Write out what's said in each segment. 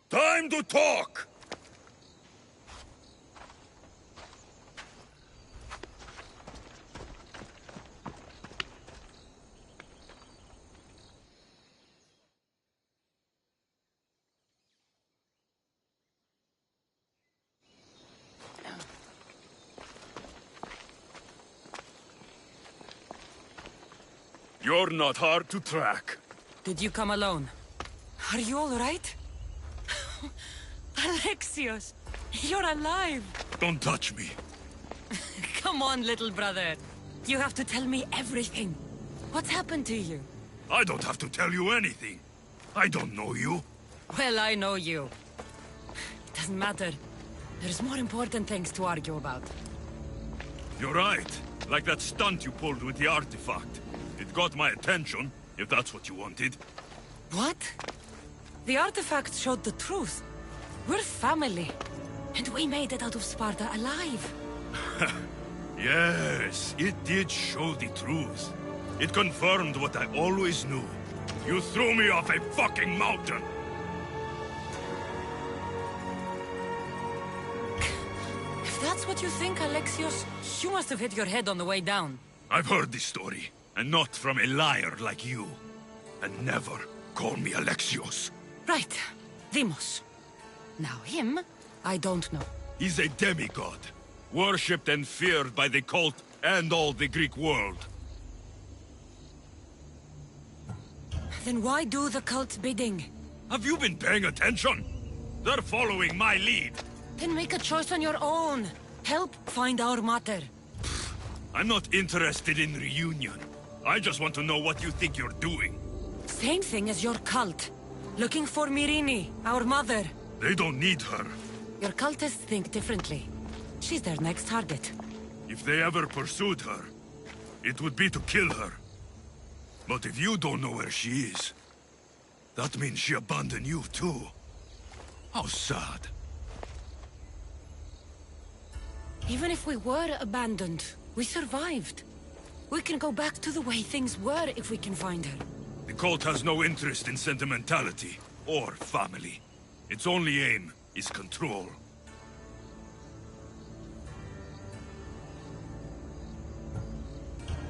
Time to talk! You're not hard to track. Did you come alone? Are you all right? Alexios, you're alive! Don't touch me. Come on, little brother. You have to tell me everything. What's happened to you? I don't have to tell you anything. I don't know you. Well, I know you. It doesn't matter. There's more important things to argue about. You're right. Like that stunt you pulled with the artifact. It got my attention, if that's what you wanted. What? The artifact showed the truth. We're family. And we made it out of Sparta alive. Yes, it did show the truth. It confirmed what I always knew. You threw me off a fucking mountain! If that's what you think, Alexios, you must have hit your head on the way down. I've heard this story, and not from a liar like you. And never call me Alexios. Right. Demos. Now him, I don't know. He's a demigod, worshipped and feared by the cult and all the Greek world. Then why do the cult's bidding? Have you been paying attention? They're following my lead. Then make a choice on your own. Help find our mater. I'm not interested in reunion. I just want to know what you think you're doing. Same thing as your cult. Looking for Myrrine, our mother. They don't need her. Your cultists think differently. She's their next target. If they ever pursued her, it would be to kill her. But if you don't know where she is, that means she abandoned you too. How sad. Even if we were abandoned, we survived. We can go back to the way things were if we can find her. The cult has no interest in sentimentality or family. Its only aim is control.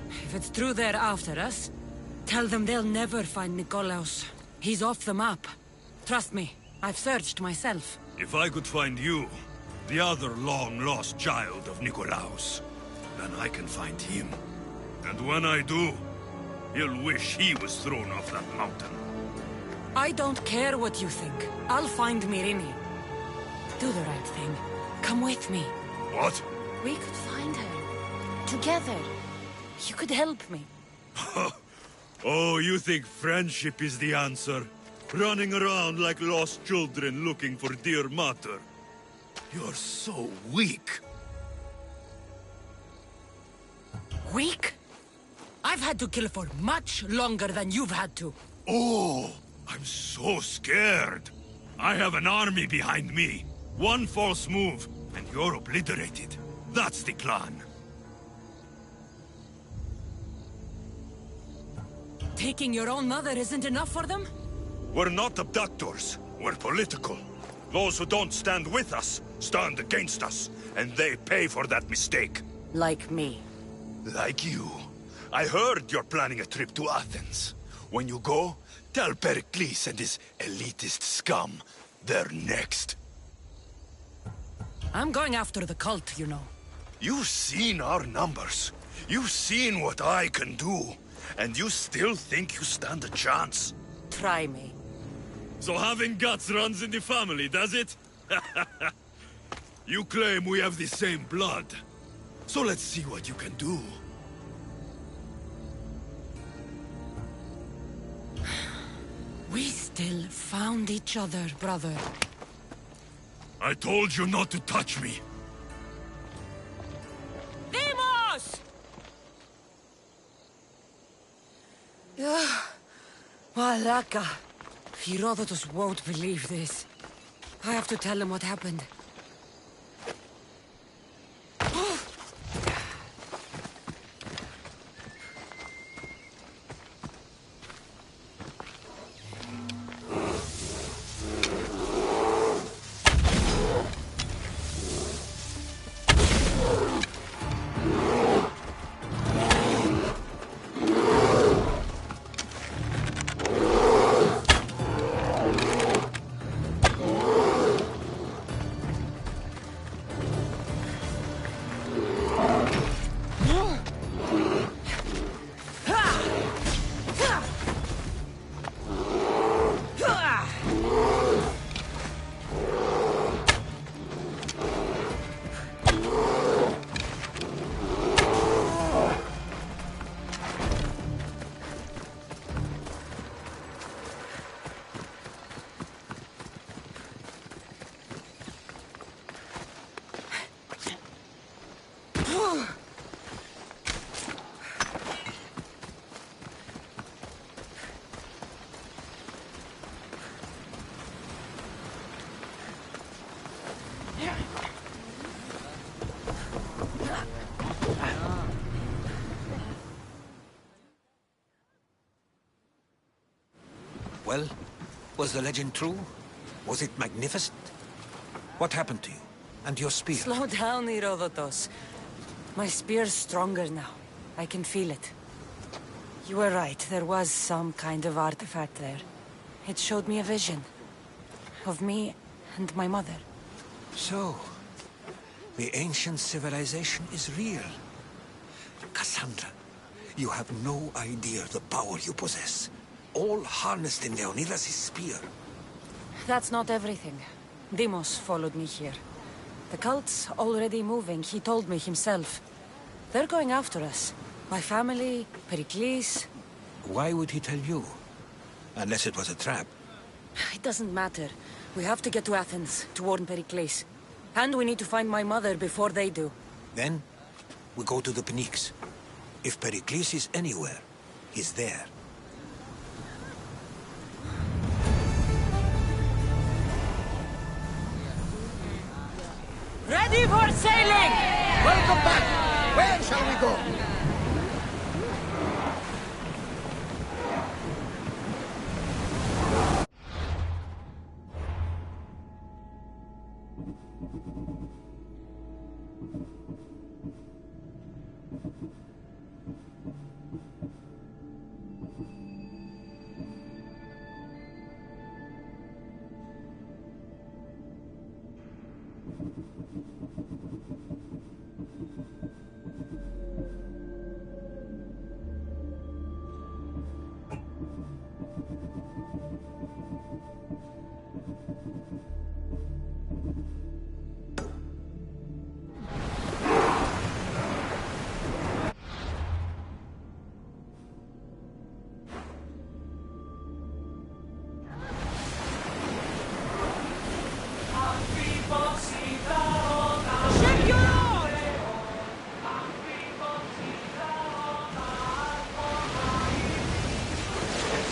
If it's true they're after us, tell them they'll never find Nikolaos. He's off the map. Trust me, I've searched myself. If I could find you, the other long-lost child of Nikolaos, then I can find him. And when I do, he'll wish he was thrown off that mountain. I don't care what you think. I'll find Myrrine. Do the right thing. Come with me. What? We could find her. Together. You could help me. Oh, you think friendship is the answer? Running around like lost children looking for dear mother. You're so weak. Weak? I've had to kill for much longer than you've had to. Oh, I'm so scared. I have an army behind me. One false move, and you're obliterated. That's the clan. Taking your own mother isn't enough for them? We're not abductors. We're political. Those who don't stand with us, stand against us. And they pay for that mistake. Like me. Like you. I heard you're planning a trip to Athens. When you go, tell Pericles and his elitist scum they're next. I'm going after the cult, you know. You've seen our numbers. You've seen what I can do. And you still think you stand a chance? Try me. So having guts runs in the family, does it? You claim we have the same blood. So let's see what you can do. We still found each other, brother. I told you not to touch me. Demos! Malaka. Herodotus won't believe this. I have to tell him what happened. Well, was the legend true? Was it magnificent? What happened to you? And your spear? Slow down, Herodotus. My spear's stronger now. I can feel it. You were right, there was some kind of artifact there. It showed me a vision. Of me and my mother. So, the ancient civilization is real. Cassandra, you have no idea the power you possess. All harnessed in Leonidas' spear. That's not everything. Deimos followed me here. The cult's already moving, he told me himself. They're going after us. My family, Pericles. Why would he tell you? Unless it was a trap. It doesn't matter. We have to get to Athens, to warn Pericles. And we need to find my mother before they do. Then, we go to the Pnyx. If Pericles is anywhere, he's there. Ready for sailing! Welcome back! Where shall we go?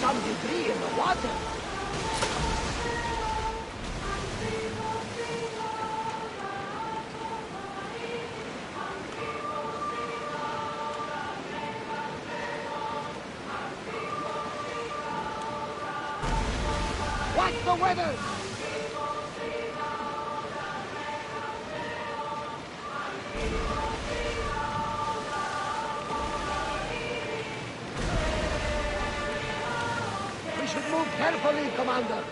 Some debris in the water. Watch the weather! We should move carefully, Commander.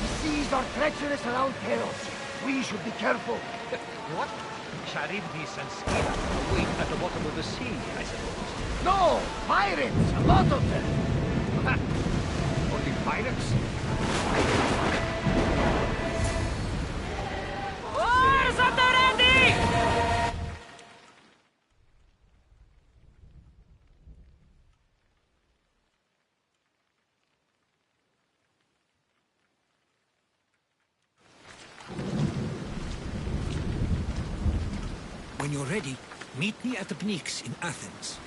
The seas are treacherous around Teros. We should be careful. What? Charybdis and Scylla wait at the bottom of the sea, I suppose. No! Pirates! A lot of them! Only pirates? Oars at the ready! When you're ready, meet me at the Pnyx in Athens.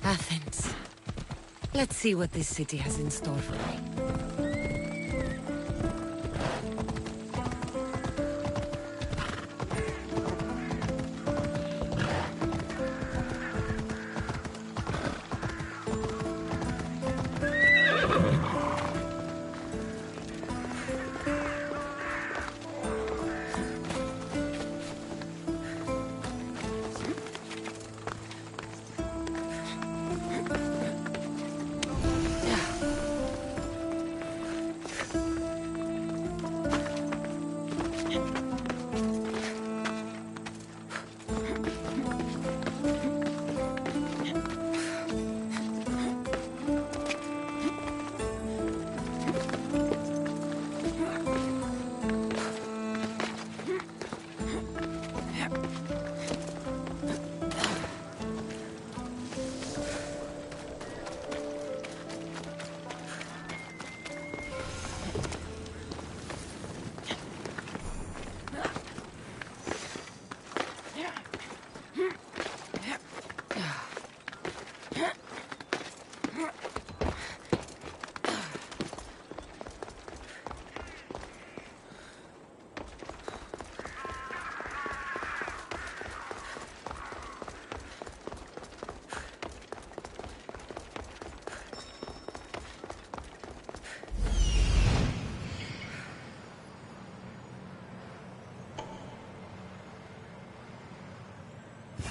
Athens. Let's see what this city has in store for me.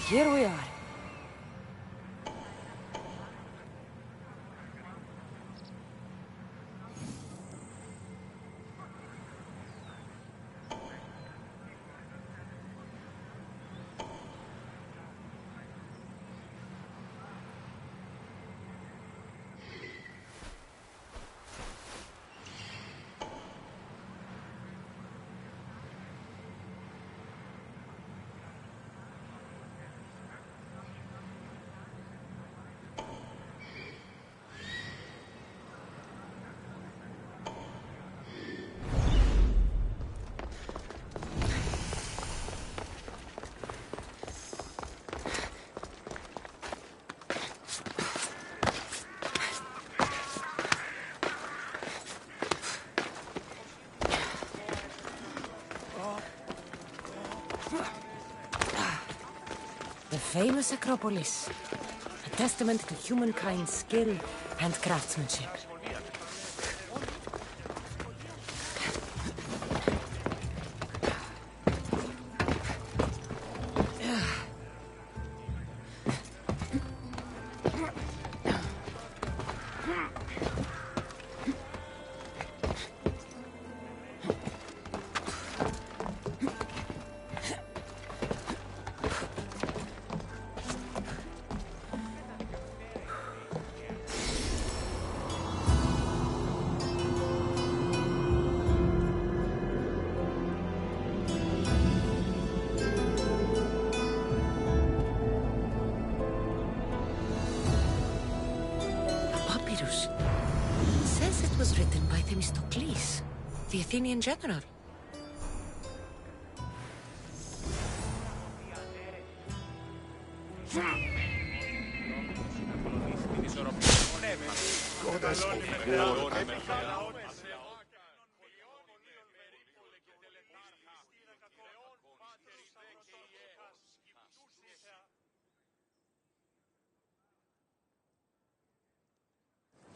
here we are. The famous Acropolis, a testament to humankind's skill and craftsmanship. Says it was written by Themistocles, the Athenian general. Goddess of war and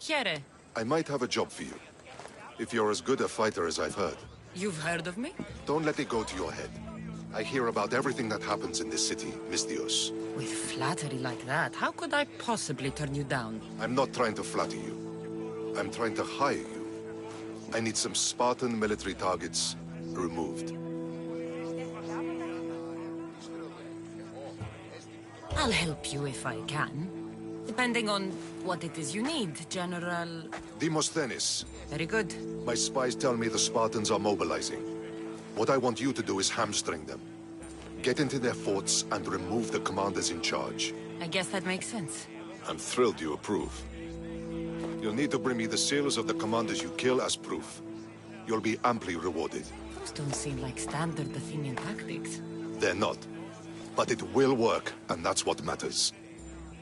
Here, I might have a job for you. If you're as good a fighter as I've heard. you've heard of me? Don't let it go to your head. I hear about everything that happens in this city, Misthios. With flattery like that, how could I possibly turn you down? I'm not trying to flatter you. I'm trying to hire you. I need some Spartan military targets removed. I'll help you if I can. Depending on what it is you need, General... Demosthenes, Very good. my spies tell me the Spartans are mobilizing. What I want you to do is hamstring them. Get into their forts and remove the commanders in charge. I guess that makes sense. I'm thrilled you approve. You'll need to bring me the seals of the commanders you kill as proof. You'll be amply rewarded. Those don't seem like standard Athenian tactics. They're not. But it will work, and that's what matters.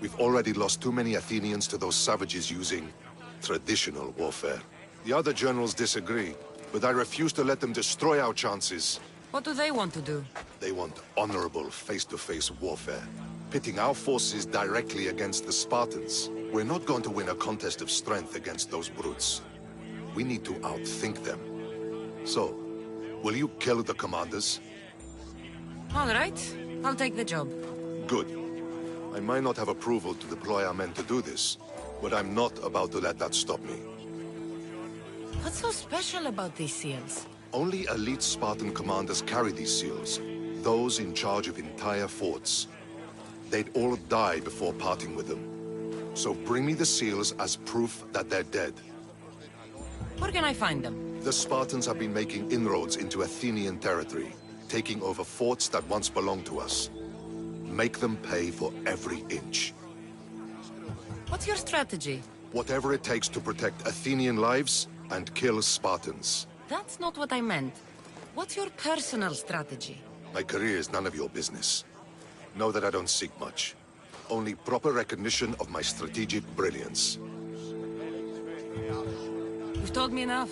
We've already lost too many Athenians to those savages using traditional warfare. The other generals disagree, but I refuse to let them destroy our chances. What do they want to do? They want honorable face-to-face warfare, pitting our forces directly against the Spartans. We're not going to win a contest of strength against those brutes. We need to outthink them. So, will you kill the commanders? All right, I'll take the job. Good. I might not have approval to deploy our men to do this, but I'm not about to let that stop me. What's so special about these seals? Only elite Spartan commanders carry these seals, those in charge of entire forts. They'd all die before parting with them. So bring me the seals as proof that they're dead. Where can I find them? The Spartans have been making inroads into Athenian territory, taking over forts that once belonged to us. Make them pay for every inch. What's your strategy? Whatever it takes to protect Athenian lives and kill Spartans. That's not what I meant. What's your personal strategy? My career is none of your business. Know that I don't seek much. Only proper recognition of my strategic brilliance. You've told me enough.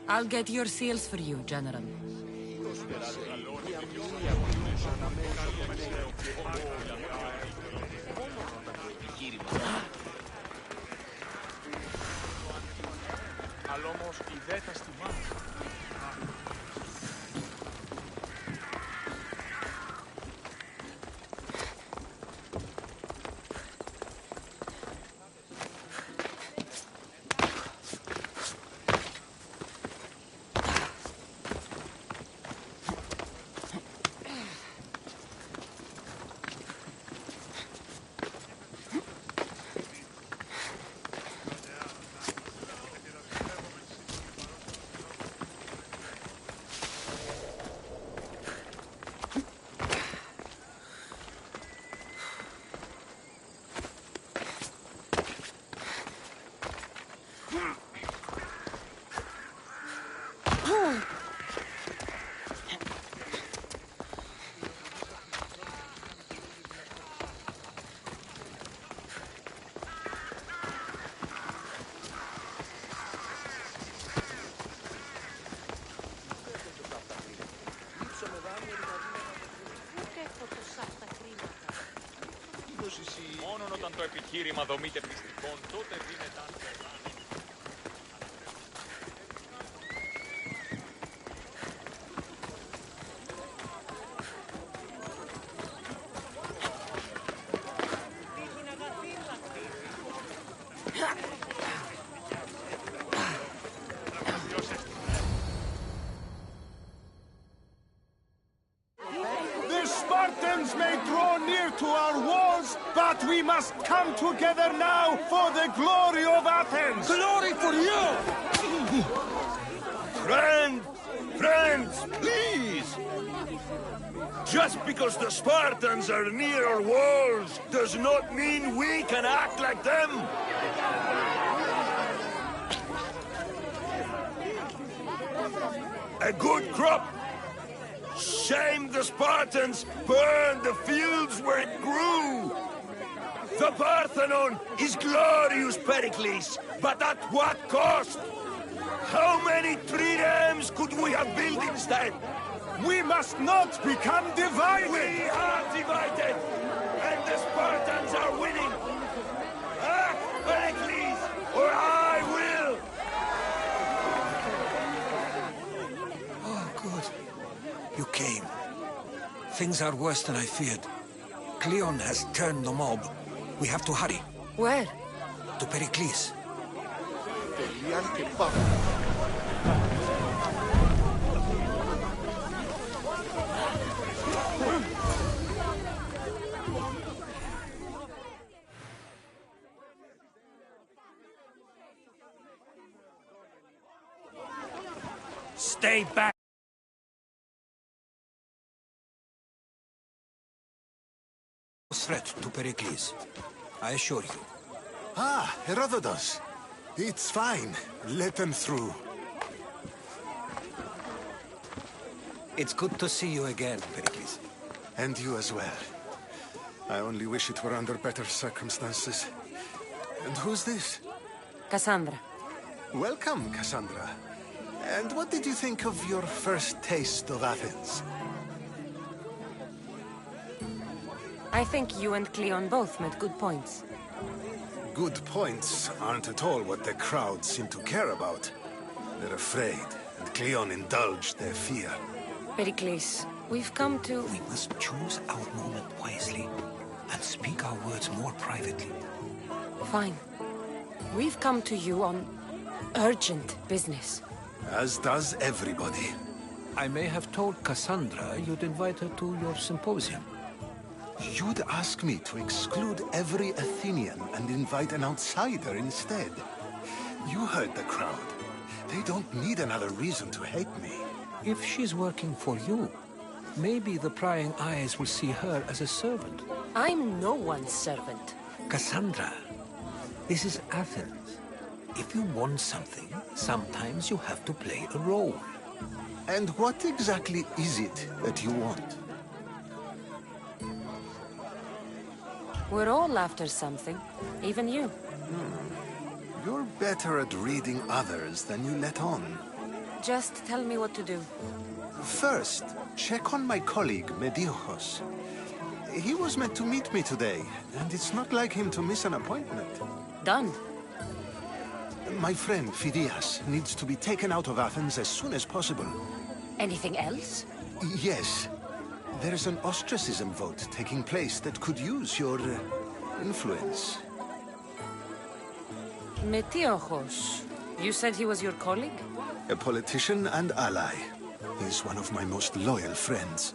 I'll get your seals for you, General. Μόνον όταν το επιχείρημα δομείται πιστικών, τότε δίνεται The Spartans may draw near to our walls, but we must come together now for the glory of Athens! Glory for you! Friends, please! Just because the Spartans are near our walls does not mean we can act like them! A good crop! Shame the Spartans burned the fields where it grew! The Parthenon is glorious, Pericles, but at what cost? How many triremes could we have built instead? We must not become divided! We are divided, and the Spartans are winning! Act, Pericles, or I will! Oh, good. You came. Things are worse than I feared. Cleon has turned the mob. We have to hurry. Where? To Pericles. Stay back! Threat to Pericles. I assure you. Ah, Herodotus. It's fine. Let them through. It's good to see you again, Pericles. And you as well. I only wish it were under better circumstances. And who's this? Cassandra. Welcome, Cassandra. And what did you think of your first taste of Athens? I think you and Cleon both made good points. Good points aren't at all what the crowd seem to care about. They're afraid, and Cleon indulged their fear. Pericles, we've come to... We must choose our moment wisely and speak our words more privately. Fine. We've come to you on urgent business. As does everybody. I may have told Cassandra you'd invite her to your symposium. You'd ask me to exclude every Athenian and invite an outsider instead. You heard the crowd. They don't need another reason to hate me. If she's working for you, maybe the prying eyes will see her as a servant. I'm no one's servant. Cassandra, this is Athens. If you want something, sometimes you have to play a role. And what exactly is it that you want? We're all after something, even you. You're better at reading others than you let on. Just tell me what to do. First, check on my colleague, Mediochos. He was meant to meet me today, and it's not like him to miss an appointment. Done. My friend, Phidias, needs to be taken out of Athens as soon as possible. Anything else? Yes. There's an ostracism vote taking place that could use your influence. Metiochos. You said he was your colleague? A politician and ally. He's one of my most loyal friends.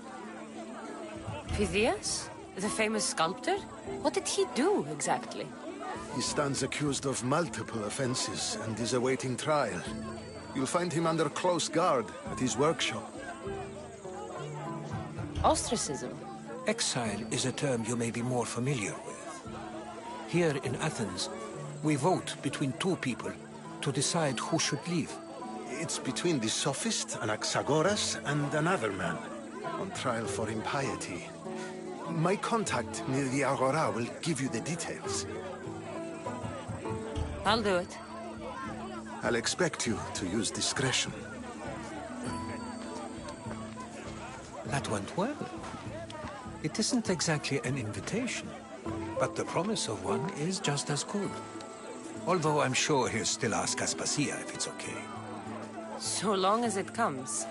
Phidias? The famous sculptor? What did he do, exactly? He stands accused of multiple offenses and is awaiting trial. You'll find him under close guard at his workshop. Ostracism? Exile is a term you may be more familiar with. Here in Athens, we vote between two people to decide who should leave. It's between the sophist Anaxagoras and another man, on trial for impiety. My contact near the Agora will give you the details. I'll do it. I'll expect you to use discretion. That went well. It isn't exactly an invitation, But the promise of one is just as good. Although I'm sure he'll still ask Aspasia if it's okay. So long as it comes.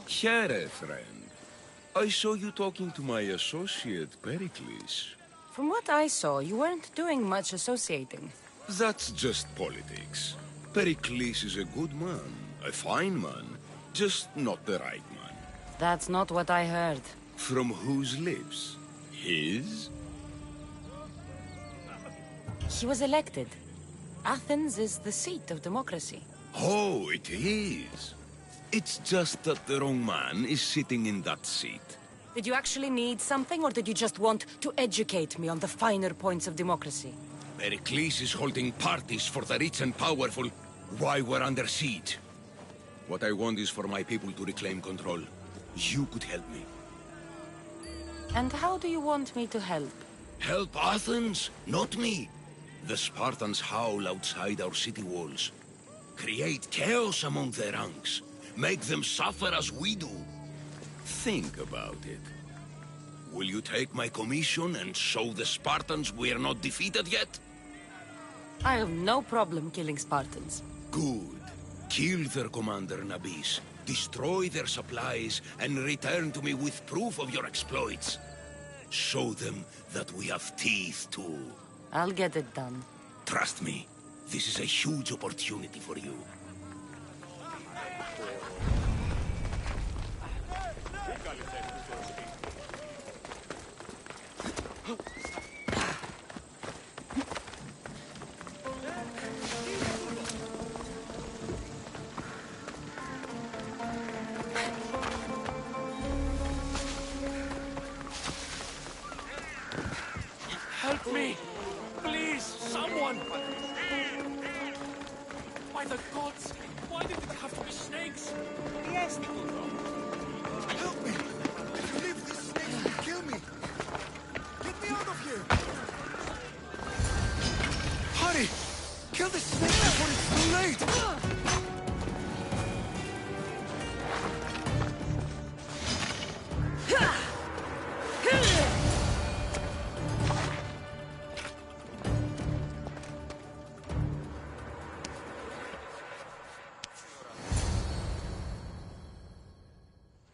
Here, friend. I saw you talking to my associate, Pericles. From what I saw, you weren't doing much associating. That's just politics. Pericles is a good man, a fine man, just not the right man. That's not what I heard. From whose lips? His? He was elected. Athens is the seat of democracy. Oh, it is. It's just that the wrong man is sitting in that seat. Did you actually need something, or did you just want to educate me on the finer points of democracy? Pericles is holding parties for the rich and powerful while we're under siege. What I want is for my people to reclaim control. You could help me. And how do you want me to help? Help Athens, not me. The Spartans howl outside our city walls. Create chaos among their ranks. Make them suffer as we do. Think about it. Will you take my commission and show the Spartans we are not defeated yet? I have no problem killing Spartans. Good. Kill their commander Nabis, destroy their supplies, and return to me with proof of your exploits. Show them that we have teeth too. I'll get it done. Trust me, this is a huge opportunity for you. Help me! Please, someone! By the gods, why did it have to be snakes? Help me! If you leave these snakes will kill me! Get me out of here! Hurry! Kill the snake before it's too late!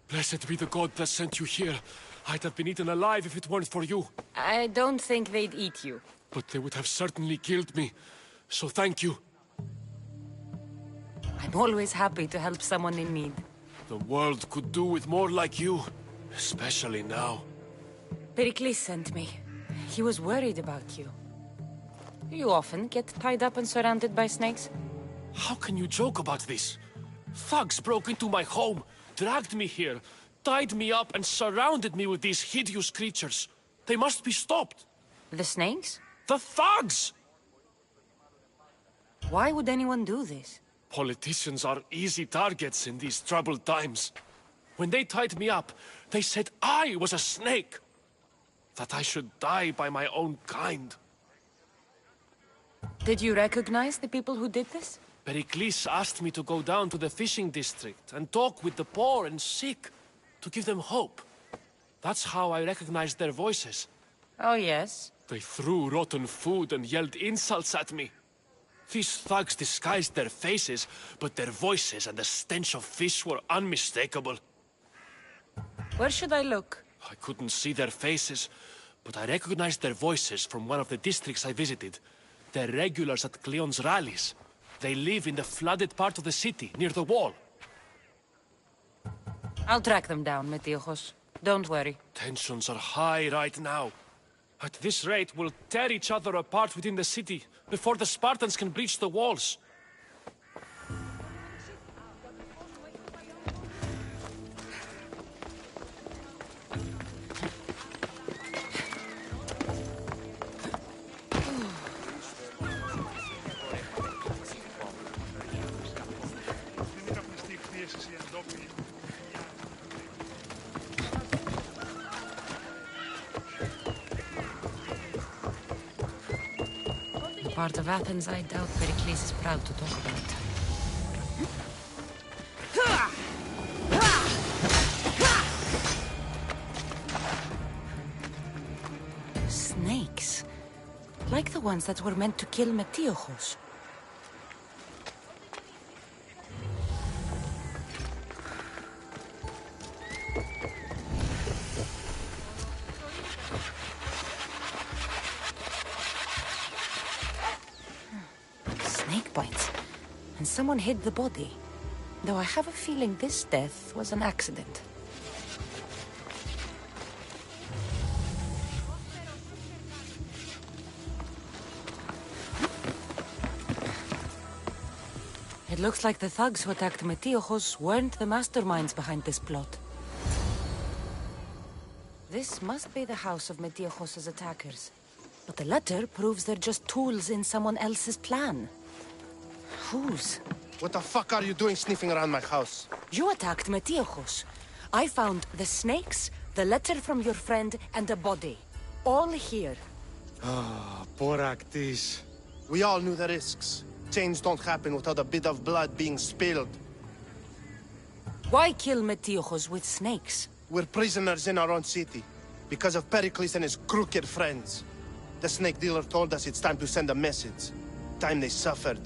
Blessed be the god that sent you here. I'd have been eaten alive if it weren't for you. I don't think they'd eat you. But they would have certainly killed me. So thank you. I'm always happy to help someone in need. The world could do with more like you. Especially now. Pericles sent me. He was worried about you. You often get tied up and surrounded by snakes? How can you joke about this? Thugs broke into my home, dragged me here, tied me up and surrounded me with these hideous creatures. They must be stopped. The snakes? The thugs! Why would anyone do this? Politicians are easy targets in these troubled times. When they tied me up, they said I was a snake. That I should die by my own kind. Did you recognize the people who did this? Pericles asked me to go down to the fishing district and talk with the poor and sick, to give them hope. That's how I recognized their voices. Oh, yes? They threw rotten food and yelled insults at me. These thugs disguised their faces, but their voices and the stench of fish were unmistakable. Where should I look? I couldn't see their faces, but I recognized their voices from one of the districts I visited. They're regulars at Cleon's rallies. They live in the flooded part of the city, near the wall. I'll track them down, Metiojos. Don't worry. Tensions are high right now. At this rate, we'll tear each other apart within the city before the Spartans can breach the walls. Part of Athens I doubt Pericles is proud to talk about. Snakes. Like the ones that were meant to kill Metiojos. Snake bites. And someone hid the body. Though I have a feeling this death was an accident. It looks like the thugs who attacked Metiojos weren't the masterminds behind this plot. This must be the house of Metiojos' attackers. But the letter proves they're just tools in someone else's plan. Whose? What the fuck are you doing sniffing around my house? You attacked Metiojos. I found the snakes, the letter from your friend, and a body. All here. Ah, poor Actis. We all knew the risks. Change don't happen without a bit of blood being spilled. Why kill Metiojos with snakes? We're prisoners in our own city, because of Pericles and his crooked friends. The snake dealer told us it's time to send a message. Time they suffered.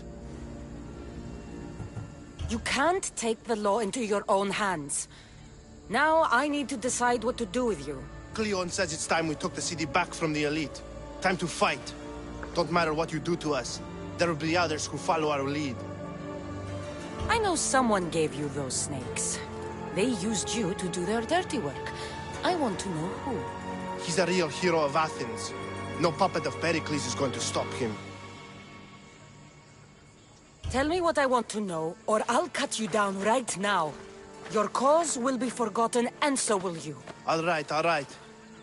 You can't take the law into your own hands. Now I need to decide what to do with you. Cleon says it's time we took the city back from the elite. Time to fight. Don't matter what you do to us. There will be others who follow our lead. I know someone gave you those snakes. They used you to do their dirty work. I want to know who. He's a real hero of Athens. No puppet of Pericles is going to stop him. Tell me what I want to know, or I'll cut you down right now. Your cause will be forgotten, and so will you. All right.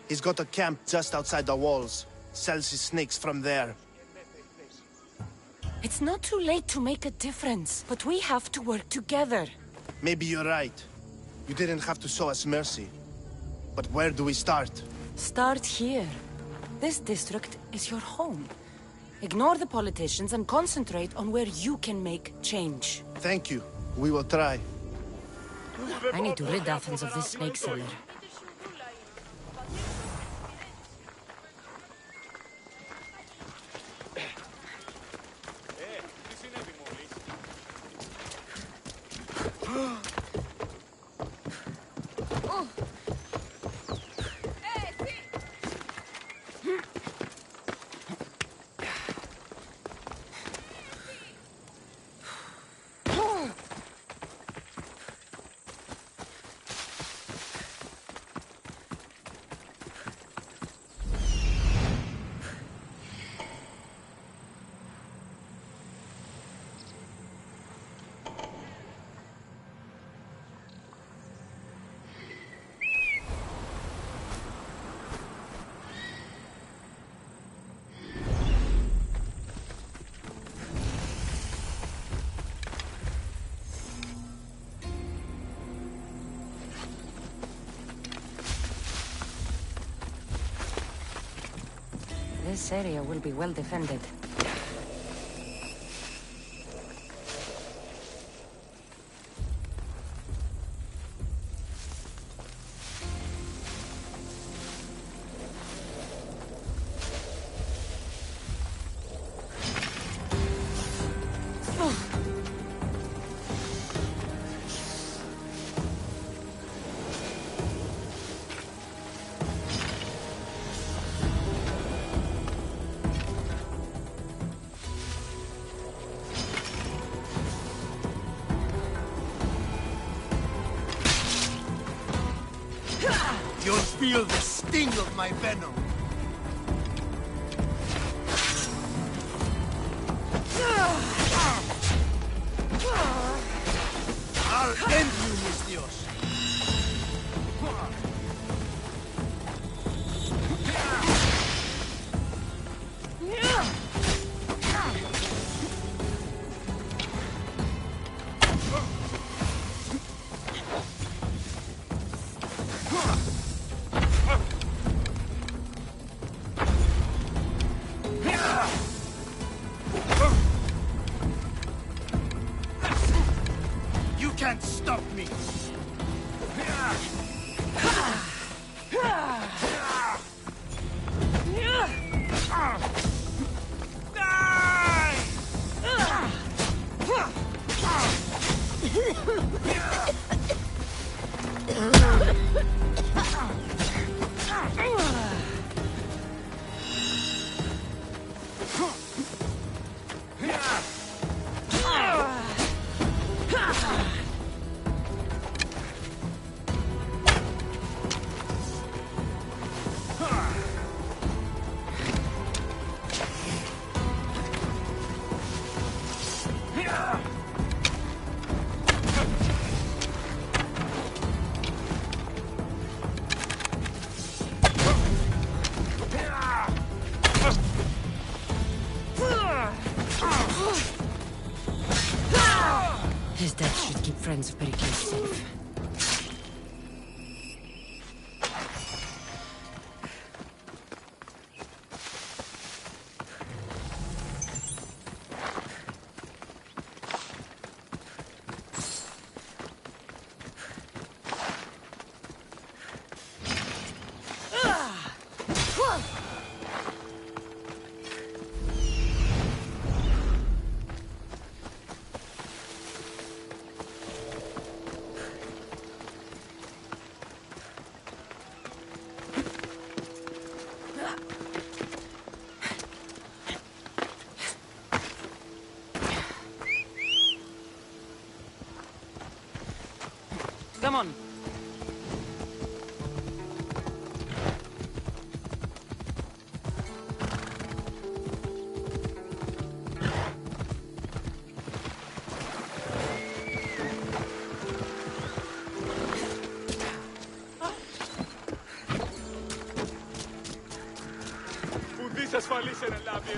He's got a camp just outside the walls. Sells his snakes from there. It's not too late to make a difference, but we have to work together. Maybe you're right. You didn't have to show us mercy. But where do we start? Start here. This district is your home. Ignore the politicians and concentrate on where you can make change. Thank you. We will try. I need to rid Athens of this snake seller. This area will be well defended. You'll feel the sting of my venom. I'll end you, mis Dios. You can't stop me. His death should keep friends of Pericles safe. Come on.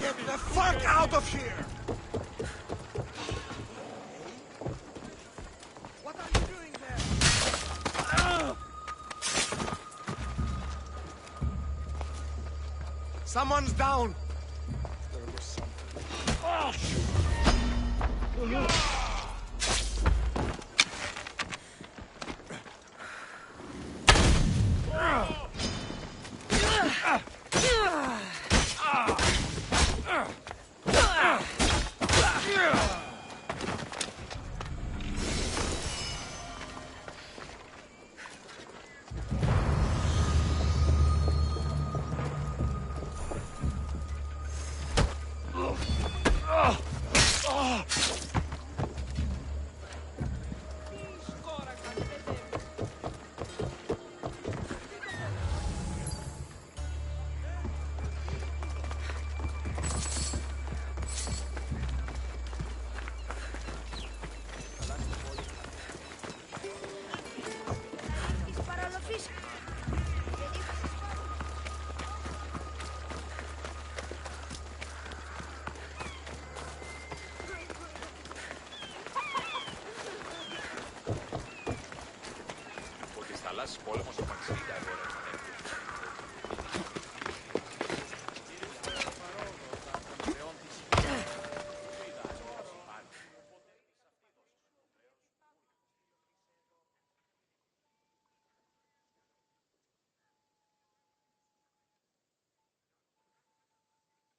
Get the fuck out of here! What are you doing there? Someone's down! There was something.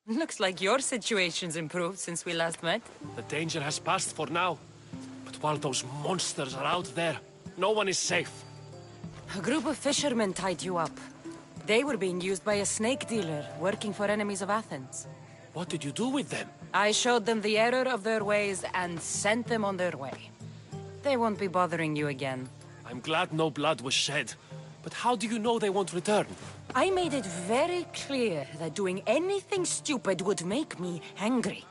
Looks like your situation's improved since we last met. The danger has passed for now. But while those monsters are out there, no one is safe. A group of fishermen tied you up. They were being used by a snake dealer, working for enemies of Athens. What did you do with them? I showed them the error of their ways and sent them on their way. They won't be bothering you again. I'm glad no blood was shed. But how do you know they won't return? I made it very clear that doing anything stupid would make me angry.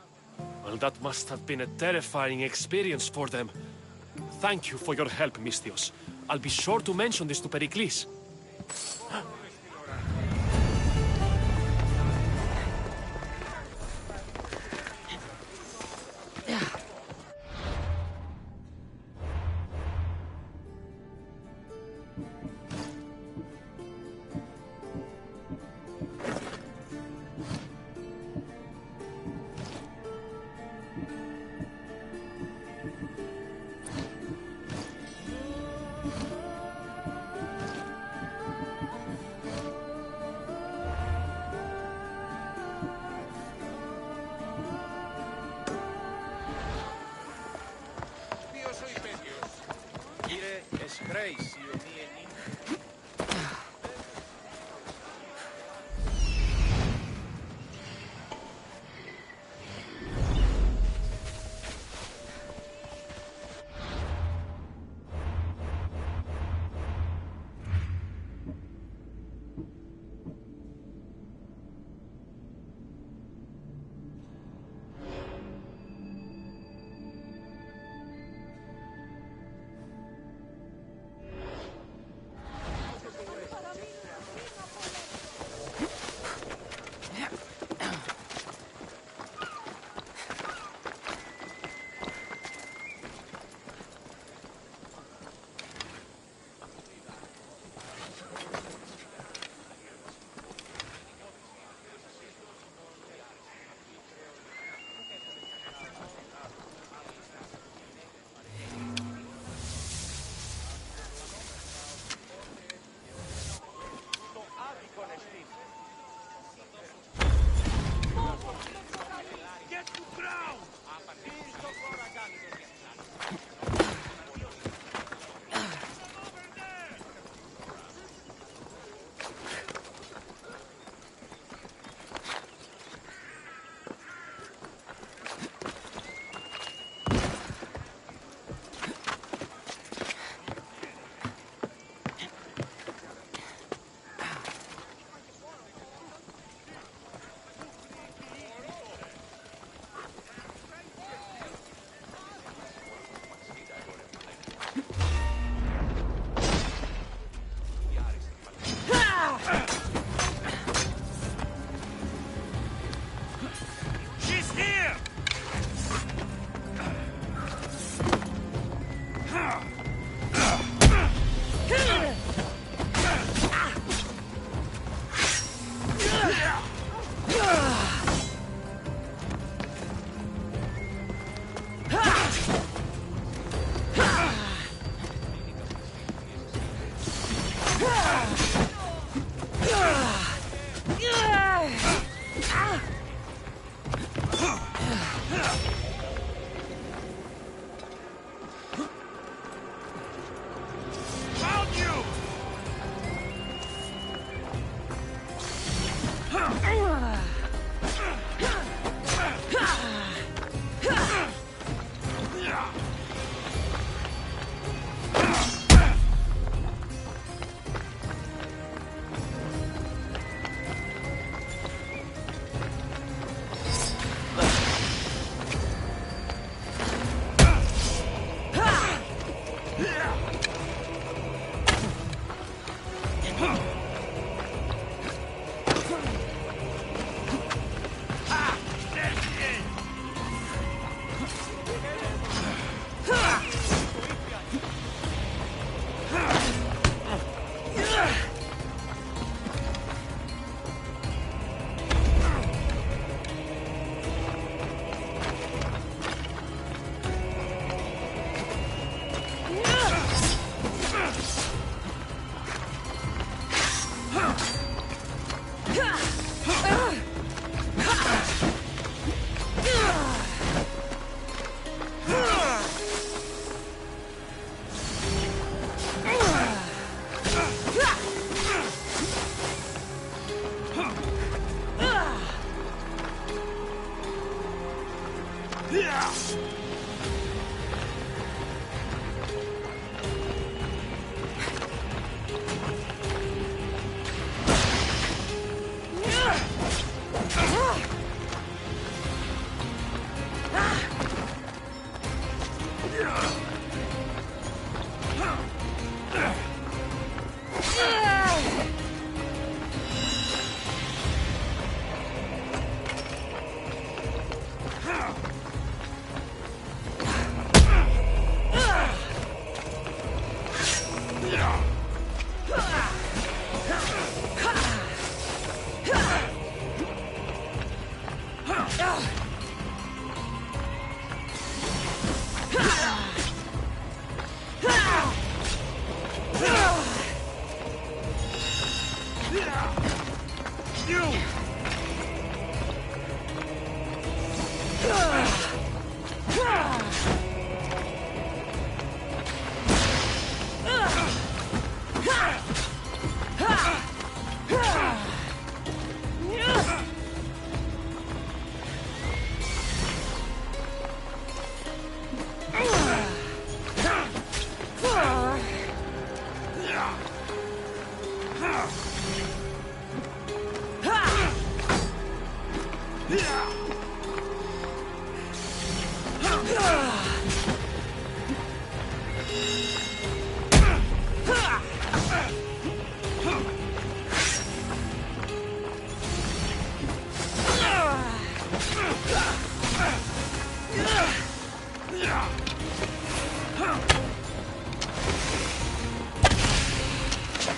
Well, that must have been a terrifying experience for them. Thank you for your help, Misthios. I'll be sure to mention this to Pericles.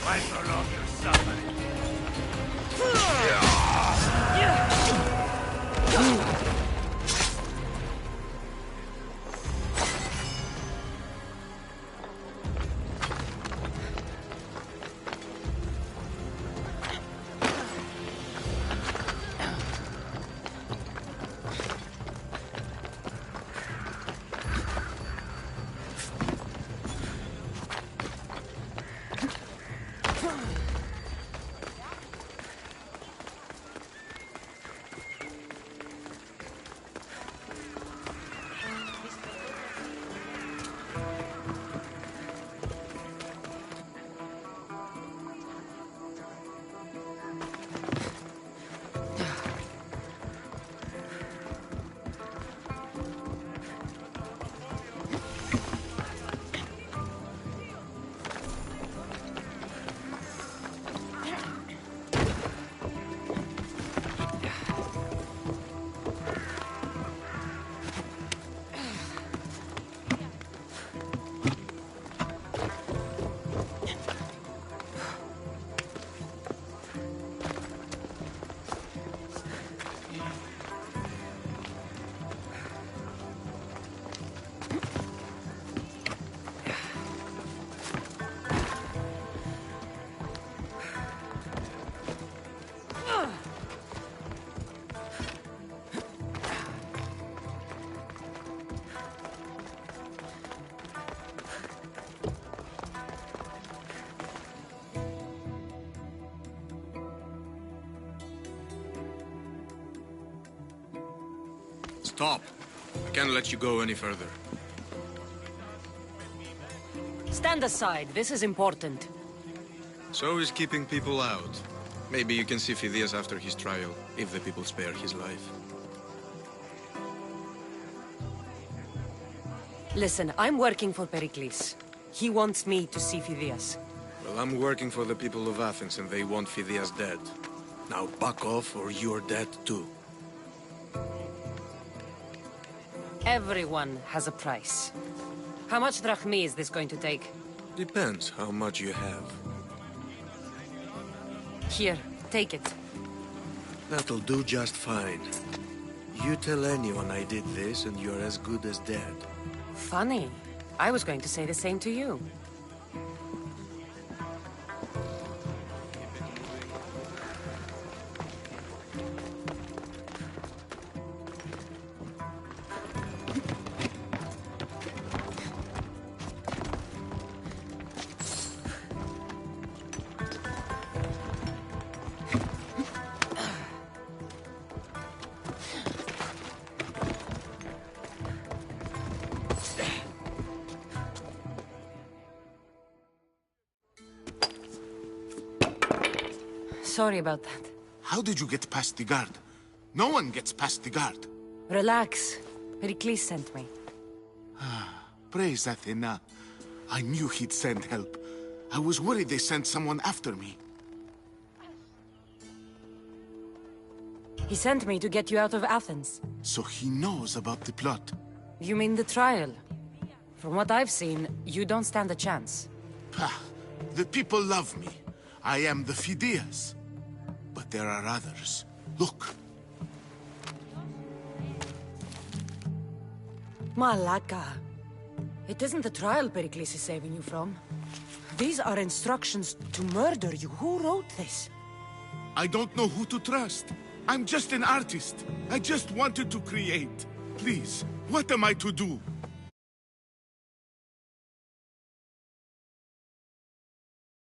Why prolong your suffering? Stop. I can't let you go any further. Stand aside. This is important. So is keeping people out. Maybe you can see Phidias after his trial, if the people spare his life. Listen, I'm working for Pericles. He wants me to see Phidias. Well, I'm working for the people of Athens, and they want Phidias dead. Now back off, or you're dead too. Everyone has a price. How much drachmi is this going to take? Depends how much you have. Here, take it. That'll do just fine. You tell anyone I did this, and you're as good as dead. Funny. I was going to say the same to you. Sorry about that. How did you get past the guard? No one gets past the guard. Relax. Pericles sent me. Praise Athena. I knew he'd send help. I was worried they sent someone after me. He sent me to get you out of Athens. So he knows about the plot. You mean the trial? From what I've seen, you don't stand a chance. Pah, the people love me. I am the Phidias. But there are others. Look. Malaka. It isn't the trial Pericles is saving you from. These are instructions to murder you. Who wrote this? I don't know who to trust. I'm just an artist. I just wanted to create. Please, what am I to do?